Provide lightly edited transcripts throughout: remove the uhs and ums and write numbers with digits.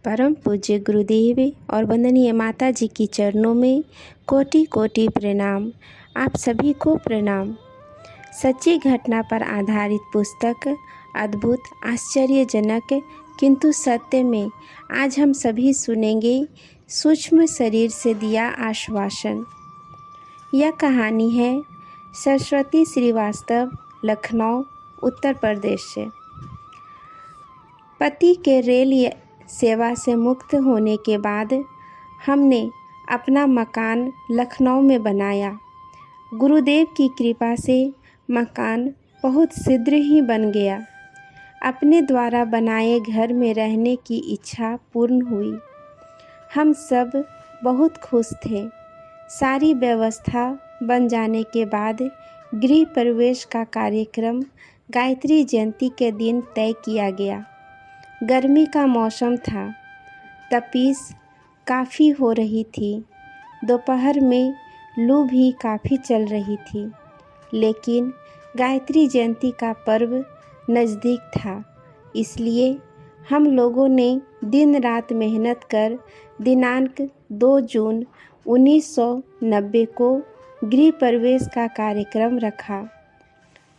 परम पूज्य गुरुदेव और वंदनीय माता जी की चरणों में कोटि कोटि प्रणाम। आप सभी को प्रणाम। सच्ची घटना पर आधारित पुस्तक अद्भुत आश्चर्यजनक किंतु सत्य में आज हम सभी सुनेंगे सूक्ष्म शरीर से दिया आश्वासन। यह कहानी है सरस्वती श्रीवास्तव, लखनऊ, उत्तर प्रदेश से। पति के रेल सेवा से मुक्त होने के बाद हमने अपना मकान लखनऊ में बनाया। गुरुदेव की कृपा से मकान बहुत शीघ्र ही बन गया। अपने द्वारा बनाए घर में रहने की इच्छा पूर्ण हुई। हम सब बहुत खुश थे। सारी व्यवस्था बन जाने के बाद गृह प्रवेश का कार्यक्रम गायत्री जयंती के दिन तय किया गया। गर्मी का मौसम था। तपीस काफ़ी हो रही थी। दोपहर में लू भी काफ़ी चल रही थी। लेकिन गायत्री जयंती का पर्व नज़दीक था, इसलिए हम लोगों ने दिन रात मेहनत कर दिनांक 2 जून 1990 को गृह प्रवेश का कार्यक्रम रखा।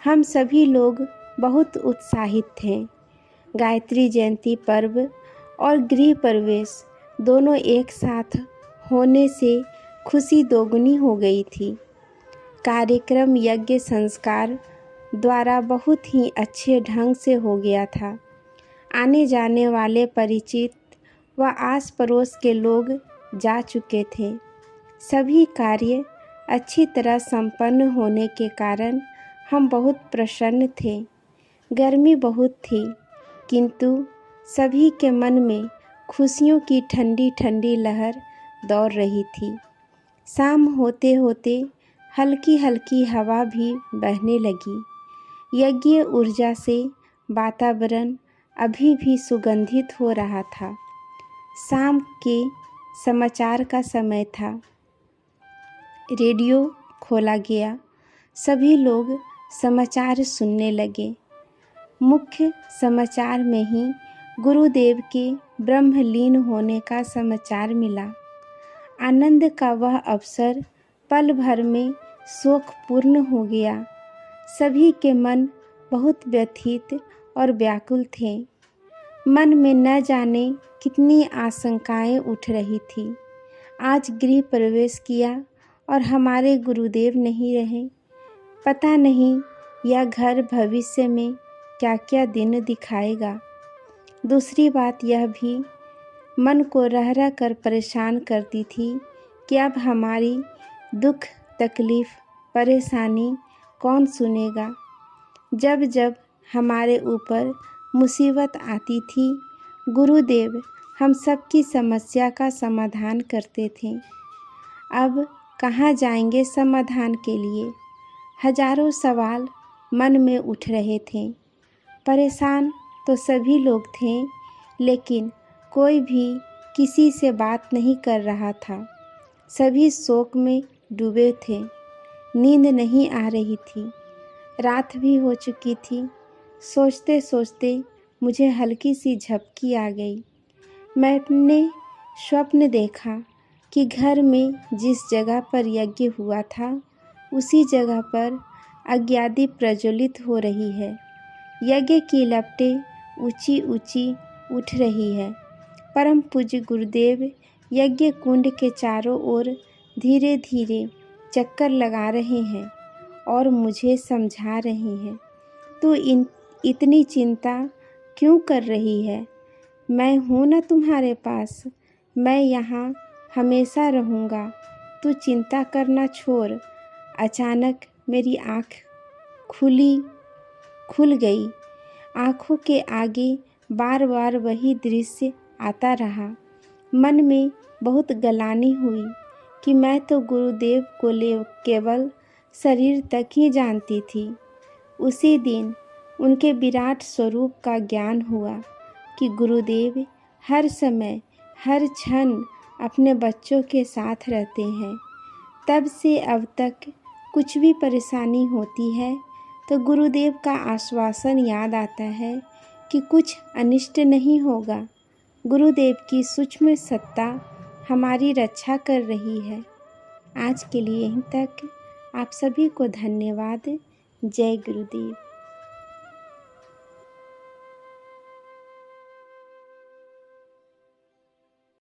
हम सभी लोग बहुत उत्साहित थे। गायत्री जयंती पर्व और गृह प्रवेश दोनों एक साथ होने से खुशी दोगुनी हो गई थी। कार्यक्रम यज्ञ संस्कार द्वारा बहुत ही अच्छे ढंग से हो गया था। आने जाने वाले परिचित व आस पड़ोस के लोग जा चुके थे। सभी कार्य अच्छी तरह संपन्न होने के कारण हम बहुत प्रसन्न थे। गर्मी बहुत थी, किंतु सभी के मन में खुशियों की ठंडी ठंडी लहर दौड़ रही थी। शाम होते होते हल्की हल्की हवा भी बहने लगी। यज्ञ ऊर्जा से वातावरण अभी भी सुगंधित हो रहा था। शाम के समाचार का समय था। रेडियो खोला गया। सभी लोग समाचार सुनने लगे। मुख्य समाचार में ही गुरुदेव के ब्रह्मलीन होने का समाचार मिला। आनंद का वह अवसर पल भर में शोकपूर्ण हो गया। सभी के मन बहुत व्यथित और व्याकुल थे। मन में न जाने कितनी आशंकाएं उठ रही थी। आज गृह प्रवेश किया और हमारे गुरुदेव नहीं रहे। पता नहीं यह घर भविष्य में क्या क्या दिन दिखाएगा। दूसरी बात यह भी मन को रह रह कर परेशान करती थी कि अब हमारी दुख तकलीफ़ परेशानी कौन सुनेगा। जब जब हमारे ऊपर मुसीबत आती थी, गुरुदेव हम सब की समस्या का समाधान करते थे। अब कहाँ जाएंगे समाधान के लिए? हजारों सवाल मन में उठ रहे थे। परेशान तो सभी लोग थे, लेकिन कोई भी किसी से बात नहीं कर रहा था। सभी शोक में डूबे थे। नींद नहीं आ रही थी। रात भी हो चुकी थी। सोचते सोचते मुझे हल्की सी झपकी आ गई। मैंने स्वप्न देखा कि घर में जिस जगह पर यज्ञ हुआ था, उसी जगह पर अग्नि प्रज्वलित हो रही है। यज्ञ की लपटें ऊंची ऊंची उठ रही है। परम पूज्य गुरुदेव यज्ञ कुंड के चारों ओर धीरे धीरे चक्कर लगा रहे हैं और मुझे समझा रहे हैं, तू इतनी चिंता क्यों कर रही है? मैं हूँ ना तुम्हारे पास। मैं यहाँ हमेशा रहूँगा। तू चिंता करना छोड़। अचानक मेरी आँख खुल गई। आँखों के आगे बार बार वही दृश्य आता रहा। मन में बहुत गलानी हुई कि मैं तो गुरुदेव को केवल शरीर तक ही जानती थी। उसी दिन उनके विराट स्वरूप का ज्ञान हुआ कि गुरुदेव हर समय हर क्षण अपने बच्चों के साथ रहते हैं। तब से अब तक कुछ भी परेशानी होती है तो गुरुदेव का आश्वासन याद आता है कि कुछ अनिष्ट नहीं होगा। गुरुदेव की सूक्ष्म सत्ता हमारी रक्षा कर रही है। आज के लिए यहीं तक। आप सभी को धन्यवाद। जय गुरुदेव।